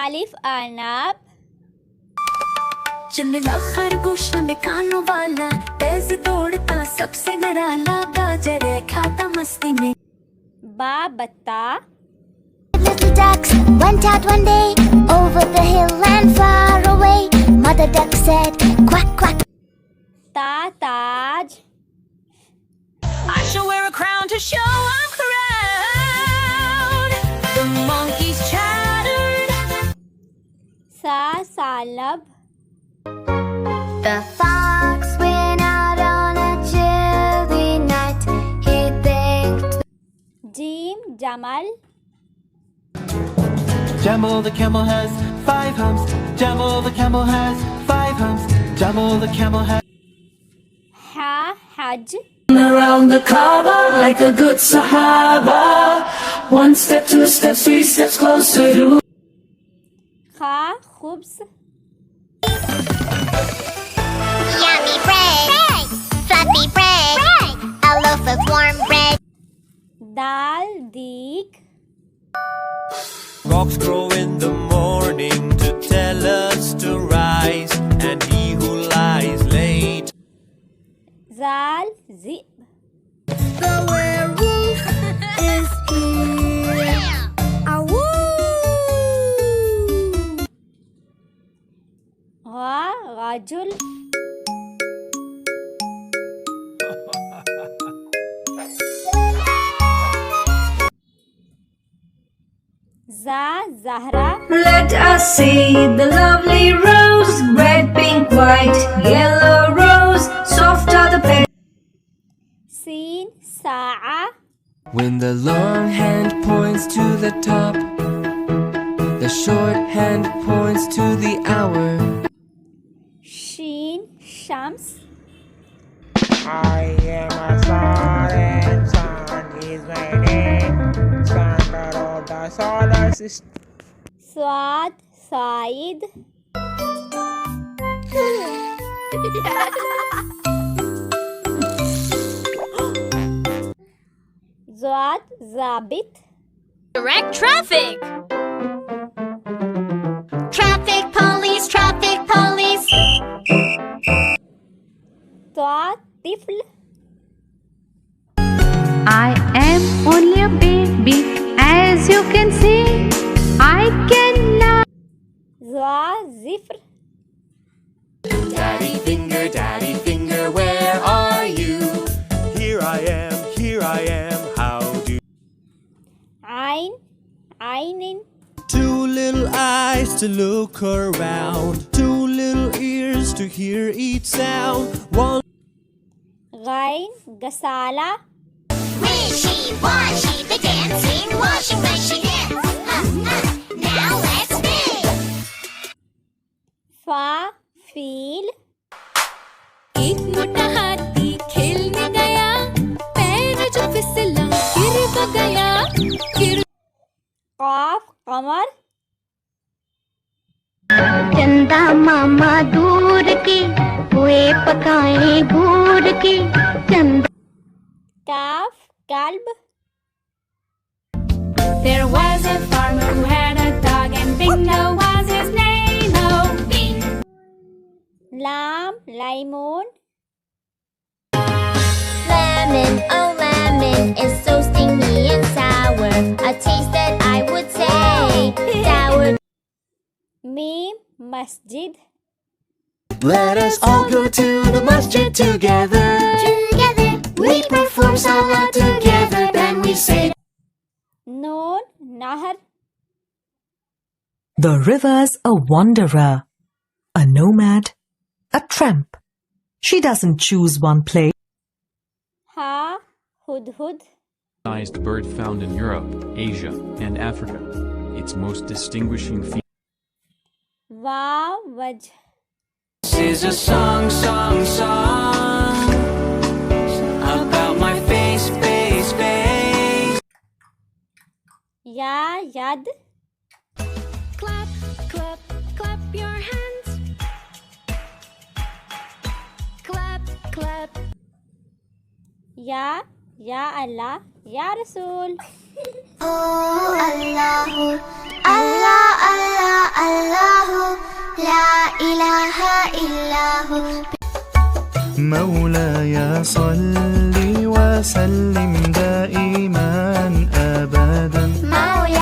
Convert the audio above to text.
अलिफ अर्नाब चंदला खरगोश में कानों वाला तेज दौड़ता सबसे डराना गाजर खाता मस्ती में बा बत्ता Little ducks went out one day over the hill and far away. Mother duck said, quack, quack. ता ताज I shall wear a crown to show I'm proud. The monkeys chattered. सा सालब The fox went out on a chilly night. He thanked gym जमल Jamel the camel has 5 humps. Jamel the camel has 5 humps. Jamel the camel has हा हज Around the Kaaba like a good Sahaba. One step, two steps, three steps closer to. खा खुब्स yummy bread, fluffy bread, a loaf of warm bread. Dal दीक Rocks grow in the morning to tell us to rise, and he who lies late. जाल ज़िब The werewolf is here. Awoo! गा गाजुल जा Zahra Let us see the lovely rose, red, pink, white, yellow rose. Soft are the petals. सीन साआ When the long hand points to the top, the short hand points to the hour. शीन शम्स I am a sun and sun is my name. Standard of the solar system. स्वाद Said ज़ाद ज़ाबित Direct traffic. Traffic police, traffic police. ता तिफ्ल I am only a baby, as you can see. I cannot. ज़ा ज़िफ्र Daddy finger, where are you? Here I am, how do आइन आइनिन Two little eyes to look around, two little ears to hear each sound. One गाइन गसाला Wishy washy, the dancing washing machine dance. Now let's spin. फा feel एक मोटा हाथी खेलने गया, पैर जो फिसला गिर वो गया, गिर काफ कमर चंदा मामा दूर के हुए पकाए भूर के चंदा काफ कल्ब There was a farmer who had a dog, and Bingo was his name. Oh, Bing. लाम लाइमोन lemon, oh lemon is so stingy and sour, a taste that I would say sour. Meme मस्जिद Let us all go to the masjid together. Together we perform salah together, then we say नून नहर The river's a wanderer, a nomad, a tramp. She doesn't choose one place. हा Hudhud Sized bird found in Europe, Asia, and Africa. Its most distinguishing feature वाव वज This is a song about my face. या यद Clap, clap, clap your hands. Clap, clap. या अल्लाह या रसूल oh Allah, Allah, Allah, لا إله إلا هو مولاي صل وسلم دائما